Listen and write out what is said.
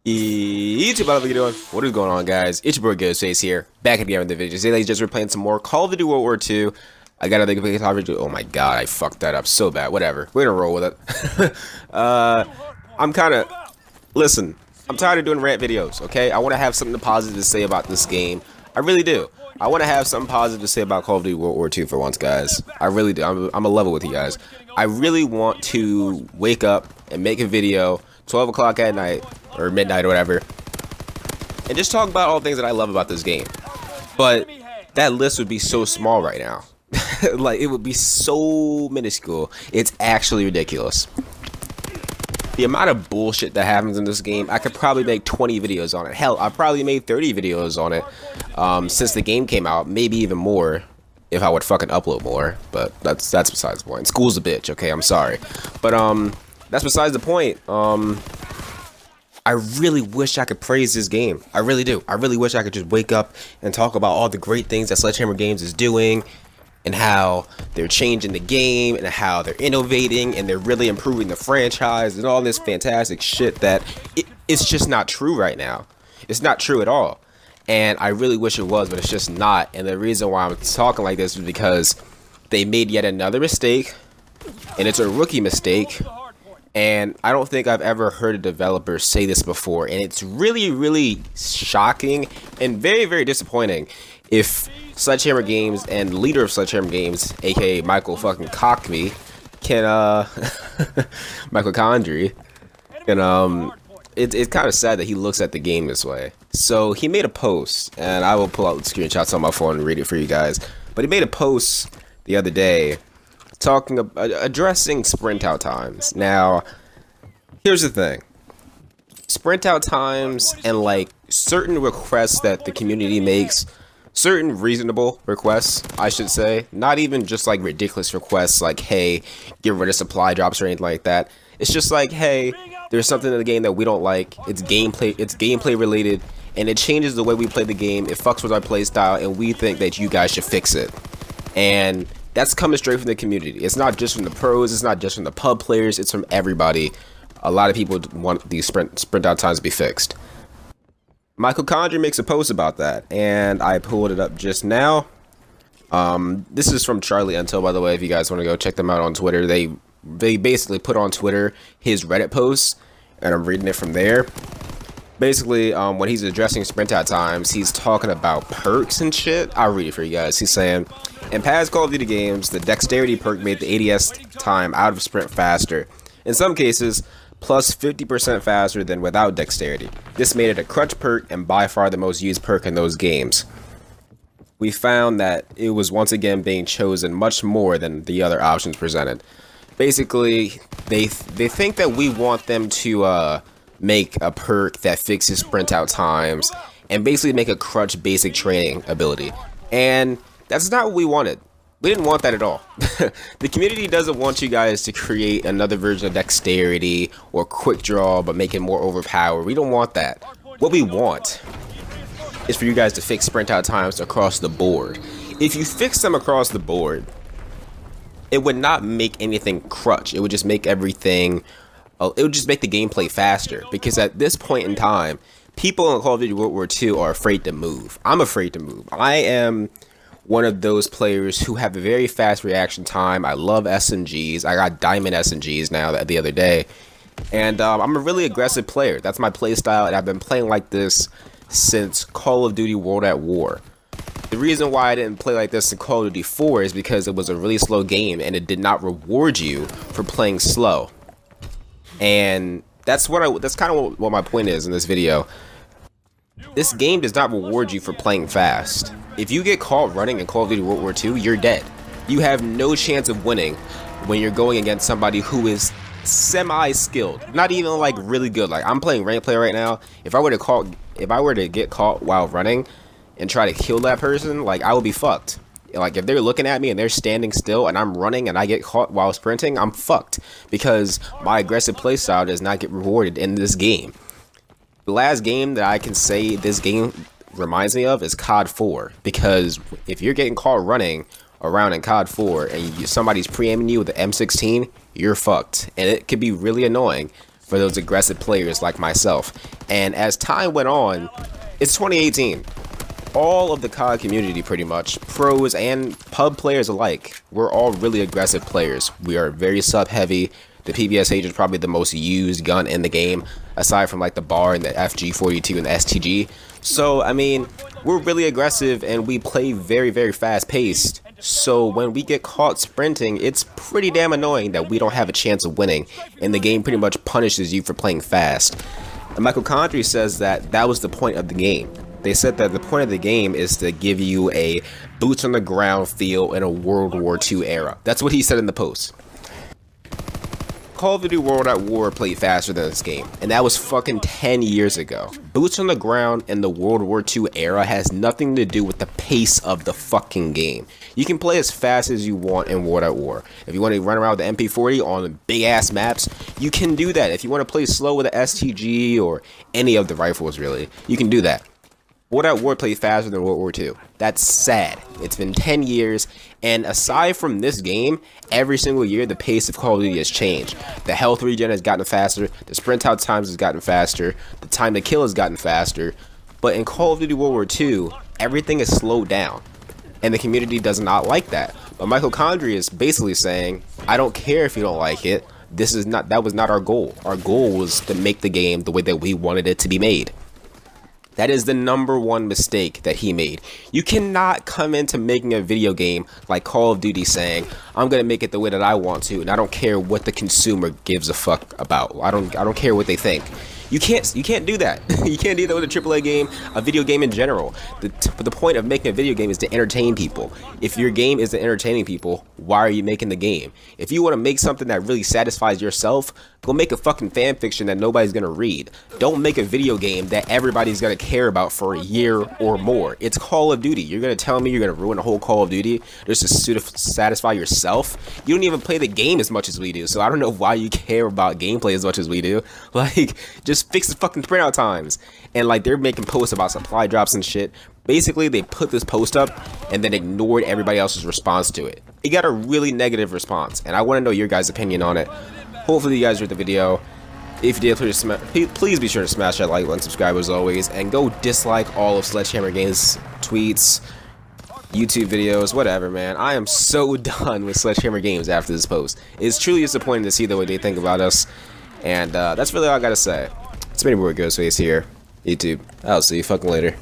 YouTube, how you doing? What is going on, guys? It's your boy Ghostface here, back again with the video. Today, ladies, just we're playing some more Call of Duty World War II. I got another big topic. Oh my god, I fucked that up so bad. Whatever, we're gonna roll with it. I'm kind of listen. I'm tired of doing rant videos. Okay, I want to have something positive to say about this game. I really do. I want to have something positive to say about Call of Duty World War II for once, guys. I really do. I'm a level with you guys. I really want to wake up and make a video 12 o'clock at night or midnight or whatever and just talk about all the things that I love about this game. But that list would be so small right now. Like, it would be so minuscule. It's actually ridiculous. The amount of bullshit that happens in this game, I could probably make 20 videos on it. Hell, I've probably made 30 videos on it since the game came out, maybe even more if I would fucking upload more. But that's besides the point. School's a bitch, okay? I'm sorry. But that's besides the point. I really wish I could praise this game. I really do. I really wish I could just wake up and talk about all the great things that Sledgehammer Games is doing and how they're changing the game and how they're innovating and they're really improving the franchise and all this fantastic shit that it's just not true right now. It's not true at all. And I really wish it was, but it's just not. And the reason why I'm talking like this is because they made yet another mistake, and it's a rookie mistake. And I don't think I've ever heard a developer say this before, and it's really, really shocking and very, very disappointing if Sledgehammer Games and leader of Sledgehammer Games, aka Michael fucking Cockme, can Michael Condrey, and it's kind of sad that he looks at the game this way. So he made a post, and I will pull out the screenshots on my phone and read it for you guys. But he made a post the other day talking about addressing sprint out times. Now, here's the thing. Sprint out times and like certain requests that the community makes, certain reasonable requests, I should say, not even just like ridiculous requests like, hey, get rid of supply drops or anything like that. It's just like, hey, there's something in the game that we don't like. It's gameplay related, and it changes the way we play the game. It fucks with our play style, and we think that you guys should fix it. And that's coming straight from the community. It's not just from the pros. It's not just from the pub players. It's from everybody. A lot of people want these sprint out times to be fixed. Michael Condrey makes a post about that, and I pulled it up just now. This is from Charlie Until, by the way. If you guys want to go check them out on Twitter, they basically put on Twitter his Reddit post, and I'm reading it from there. Basically, when he's addressing sprint out times, he's talking about perks and shit. I'll read it for you guys. He's saying, in past Call of Duty games, the dexterity perk made the ADS time out of sprint faster. In some cases, plus 50% faster than without dexterity. This made it a crutch perk and by far the most used perk in those games. We found that it was once again being chosen much more than the other options presented. Basically, they think that we want them to make a perk that fixes sprint out times and basically make a crutch basic training ability. And that's not what we wanted. We didn't want that at all. The community doesn't want you guys to create another version of dexterity or quick draw but make it more overpowered. We don't want that. What we want is for you guys to fix sprint out times across the board. If you fix them across the board, it would not make anything crutch. It would just make everything, it would just make the gameplay faster. Because at this point in time, people in Call of Duty World War II are afraid to move. I'm afraid to move. I am one of those players who have a very fast reaction time. I love SMGs. I got diamond SMGs now the other day. And I'm a really aggressive player. That's my play style, and I've been playing like this since Call of Duty World at War. The reason why I didn't play like this in Call of Duty 4 is because it was a really slow game and it did not reward you for playing slow. And that's kind of what my point is in this video. This game does not reward you for playing fast. If you get caught running in Call of Duty World War II, you're dead. You have no chance of winning when you're going against somebody who is semi-skilled, not even like really good. Like, I'm playing rank play right now. If I were to get caught while running and try to kill that person, like, I would be fucked. Like, if they're looking at me and they're standing still and I'm running and I get caught while sprinting, I'm fucked because my aggressive playstyle does not get rewarded in this game. The last game that I can say this game reminds me of is COD 4, because if you're getting caught running around in COD 4 and somebody's pre-aiming you with the M16, you're fucked, and it could be really annoying for those aggressive players like myself. And as time went on, it's 2018. All of the COD community, pretty much, pros and pub players alike, we're all really aggressive players. We are very sub heavy. The PBSH is probably the most used gun in the game, aside from like the BAR and the FG42 and the STG. So, I mean, we're really aggressive and we play very, very fast paced. So when we get caught sprinting, it's pretty damn annoying that we don't have a chance of winning, and the game pretty much punishes you for playing fast. And Michael Condrey says that that was the point of the game. They said that the point of the game is to give you a boots on the ground feel in a World War II era. That's what he said in the post. Call of Duty World at War played faster than this game, and that was fucking 10 years ago. Boots on the ground in the World War II era has nothing to do with the pace of the fucking game. You can play as fast as you want in World at War. If you want to run around with the MP40 on big ass maps, you can do that. If you want to play slow with the STG or any of the rifles, really, you can do that. World at War played faster than World War II. That's sad. It's been 10 years, and aside from this game, every single year the pace of Call of Duty has changed. The health regen has gotten faster, the sprint out times has gotten faster, the time to kill has gotten faster, but in Call of Duty World War II, everything is slowed down, and the community does not like that. But Michael Condrey is basically saying, I don't care if you don't like it, that was not our goal. Our goal was to make the game the way that we wanted it to be made. That is the #1 mistake that he made. You cannot come into making a video game like Call of Duty saying, I'm gonna make it the way that I want to, and I don't care what the consumer gives a fuck about. I don't care what they think. You can't do that. You can't do that with a AAA game, a video game in general. The point of making a video game is to entertain people. If your game isn't entertaining people, why are you making the game? If you want to make something that really satisfies yourself, go make a fucking fan fiction that nobody's gonna read. Don't make a video game that everybody's gonna care about for a year or more. It's Call of Duty. You're gonna tell me you're gonna ruin a whole Call of Duty just to satisfy yourself? You don't even play the game as much as we do, so I don't know why you care about gameplay as much as we do. Like, just fix the fucking printout times. And like, they're making posts about supply drops and shit. Basically, they put this post up and then ignored everybody else's response to it. It got a really negative response, and I want to know your guys' opinion on it. Hopefully you guys enjoyed the video. If you did, please be sure to smash that like button, subscribe as always, and go dislike all of Sledgehammer Games' tweets, YouTube videos, whatever, man. I am so done with Sledgehammer Games after this post. It's truly disappointing to see the way they think about us, and that's really all I gotta say. It's been your boy Ghostface here, YouTube. I'll see you fucking later.